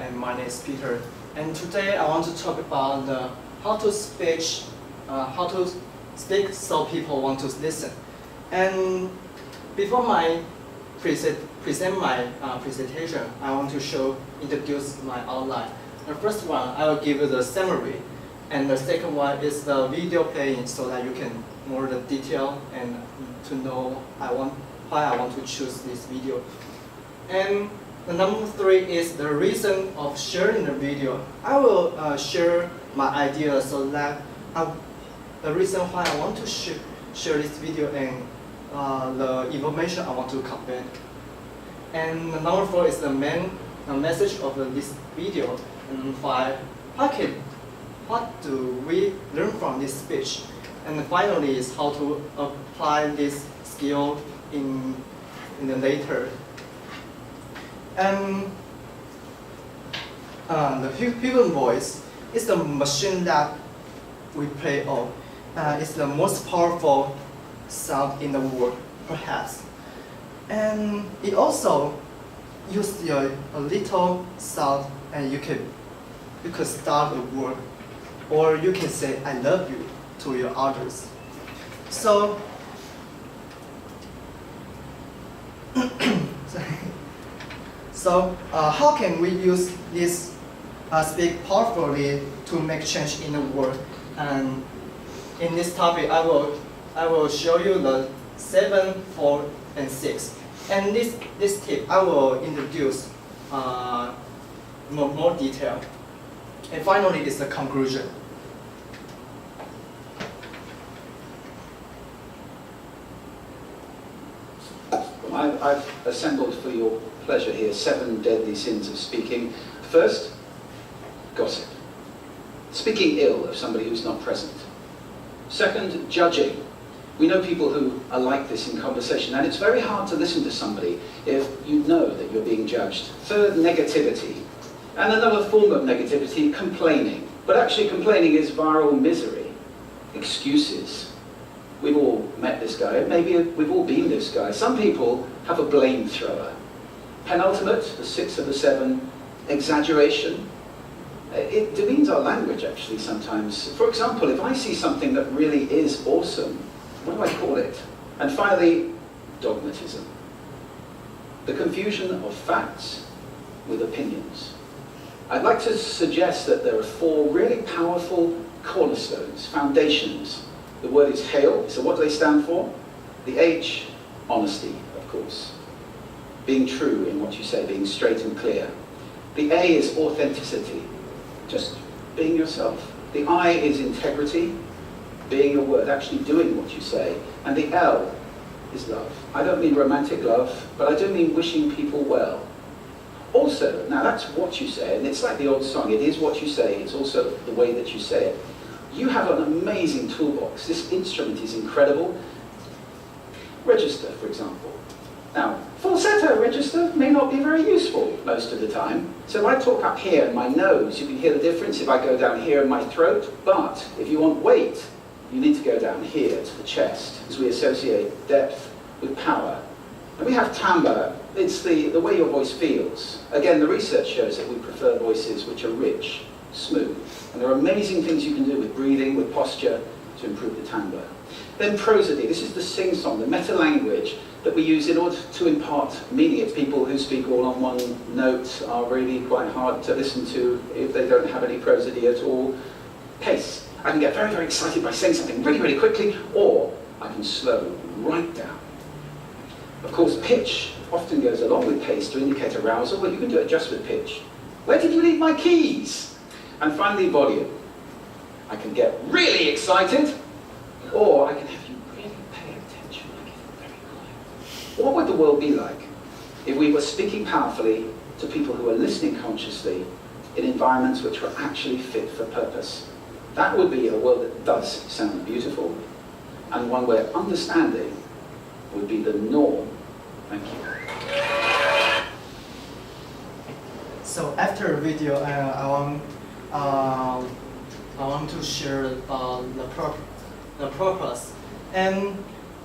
and my name is Peter. And today I want to talk about how to speak so people want to listen. And before my present my presentation, I want to introduce my outline. The first one, I will give you the summary, and the second one is the video playing, so that you can more the detail and to know why I want to choose this video. And the number 3 is the reason of sharing the video. I will share my idea so that the reason why I want to share this video and the information I want to convey. And the number 4 is the main message of this video. And 5, what do we learn from this speech? And finally is how to apply this skill in the later. And the human voice is the machine that we play on. It's the most powerful sound in the world, perhaps. And it also uses a little sound, and you can start a word, or you can say "I love you" to your others. So, how can we use this speak powerfully to make change in the world? And in this topic, I will show you the 7, 4, and 6. And this tip, I will introduce more detail. And finally, is the conclusion. I've assembled for your pleasure here 7 deadly sins of speaking. First, gossip. Speaking ill of somebody who's not present. Second, judging. We know people who are like this in conversation, and it's very hard to listen to somebody if you know that you're being judged. Third, negativity. And another form of negativity, complaining. But actually complaining is viral misery. Excuses. We've all met this guy, maybe we've all been this guy. Some people have a blame thrower. Penultimate, the 6th of the 7, exaggeration. It demeans our language actually sometimes. For example, if I see something that really is awesome, what do I call it? And finally, dogmatism. The confusion of facts with opinions. I'd like to suggest that there are 4 really powerful cornerstones, foundations. The word is hail, so what do they stand for? The H, honesty, of course. Being true in what you say, being straight and clear. The A is authenticity, just being yourself. The I is integrity, being your word, actually doing what you say. And the L is love. I don't mean romantic love, but I do mean wishing people well. Also, now that's what you say, and it's like the old song, it is what you say, it's also the way that you say it. You have an amazing toolbox. This instrument is incredible. Register, for example. Now, falsetto register may not be very useful most of the time. So if I talk up here in my nose, you can hear the difference if I go down here in my throat. But if you want weight, you need to go down here to the chest, as we associate depth with power. And we have timbre. It's the way your voice feels. Again, the research shows that we prefer voices which are rich, smooth. And there are amazing things you can do with breathing, with posture, to improve the timbre. Then prosody. This is the sing-song, the meta-language that we use in order to impart meaning. It's people who speak all on one note are really quite hard to listen to if they don't have any prosody at all. Pace. I can get very, very excited by saying something really, really quickly, or I can slow right down. Of course, pitch often goes along with pace to indicate arousal, but you can do it just with pitch. Where did you leave my keys? And finally, volume. I can get really excited, or I can have you really pay attention. I get very quiet. What would the world be like if we were speaking powerfully to people who are listening consciously in environments which were actually fit for purpose? That would be a world that does sound beautiful, and one where understanding would be the norm. Thank you. So after the video, I want to share the purpose. And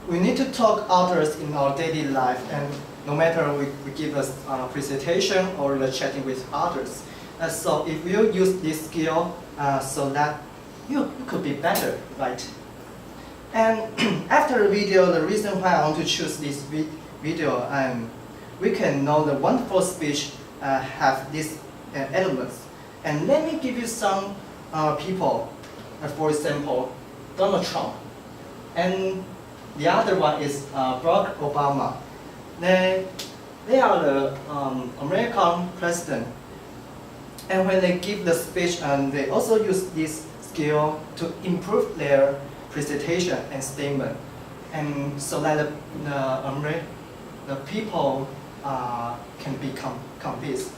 we need to talk others in our daily life, and no matter we give us presentation or the chatting with others. So if you use this skill so that you could be better, right? And after the video, the reason why I want to choose this video, we can know the wonderful speech have these elements. And let me give you some people, for example, Donald Trump. And the other one is Barack Obama. They are the American president. And when they give the speech, they also use this skill to improve their presentation and statement, and so that the people can become convinced.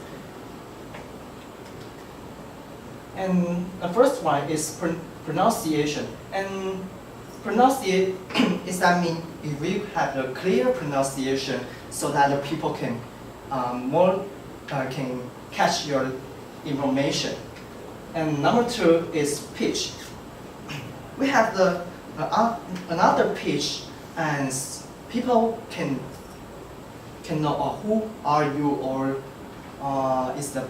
And the first one is pronunciation. And pronunciation is that mean if we have a clear pronunciation, so that the people can can catch your information. And number 2 is pitch. We have another pitch, and people can know who are you, or is the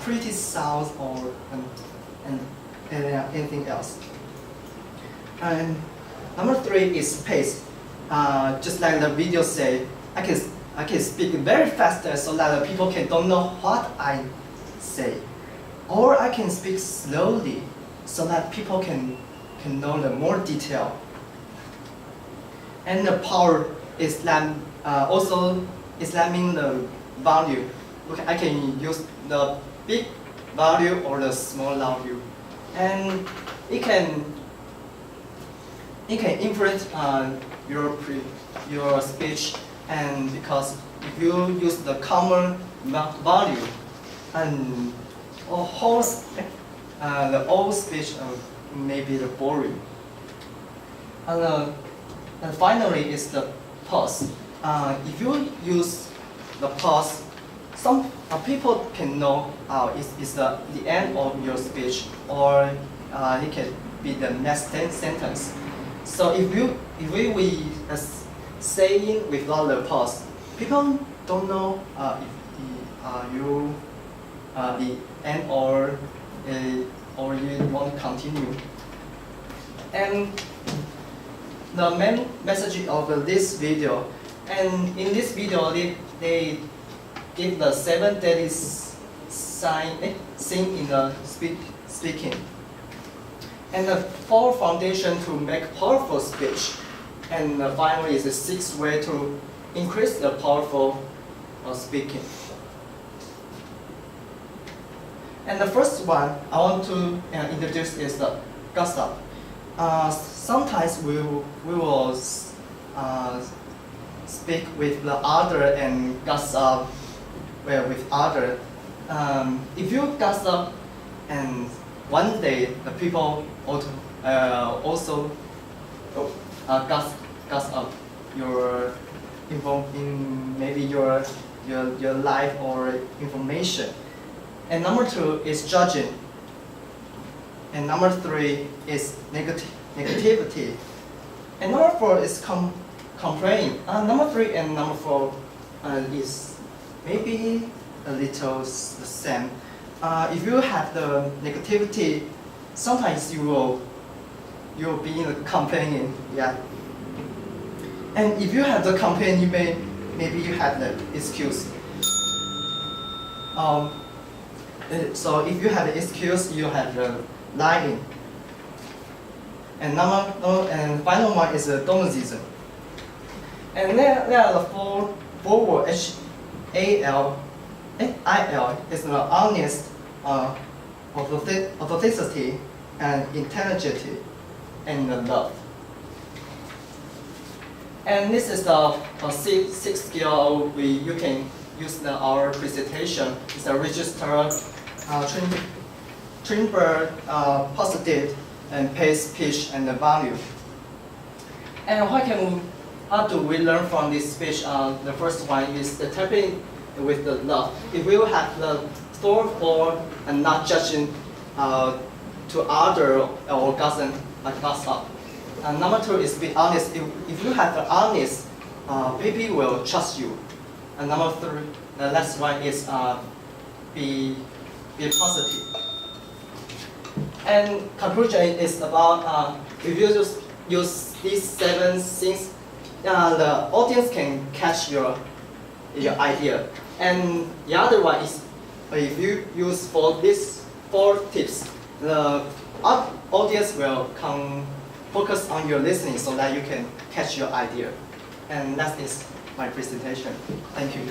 pretty sound, or and anything else. And number 3 is pace. Just like the video say, I can speak very fast so that the people don't know what I say, or I can speak slowly so that people can know the more detail. And the power is that also is that mean the value. Okay, I can use the big value or the small value, and it can influence your speech. And because if you use the common value, and the whole speech may be boring. And finally is the pause. If you use the pause, some people can know it's the end of your speech, or it can be the next sentence. So if we saying without the pause, people don't know if you the end or you want to continue. And the main message of this video, and in this video they give the 7 deadly sin in the speaking, and the 4 foundation to make powerful speech, and finally is the 6th way to increase the powerful speaking. And the first one I want to introduce is the gossip. Sometimes we will speak with the other and gossip with other. If you gossip, and one day the people also gossip your maybe your life or information. And number 2 is judging. And number 3 is negativity. And number 4 is complaining. Number 3 and number 4 is maybe a little the same. If you have the negativity, sometimes you'll be complaining, yeah. And if you have the complaint, maybe you have the excuse. So if you have the excuse, you have the lying. And final one is the dogmatism. And there are the four words. HAL, is the honest, authenticity, and intelligence, and the love. And this is the 6th skill you can use our presentation. It's a register, timbre, positive, and pace, pitch, and the value. And how do we learn from this speech? The first one is the tapping with the love. If we have the thought for and not judging to other or gossip. And number 2 is be honest. If you have the honest, people will trust you. And number 3, the last one is be be positive. And conclusion is about if you just use these 7 things, the audience can catch your idea. And the other one is if you use for these 4 tips, the audience will focus on your listening so that you can catch your idea. And that is my presentation. Thank you.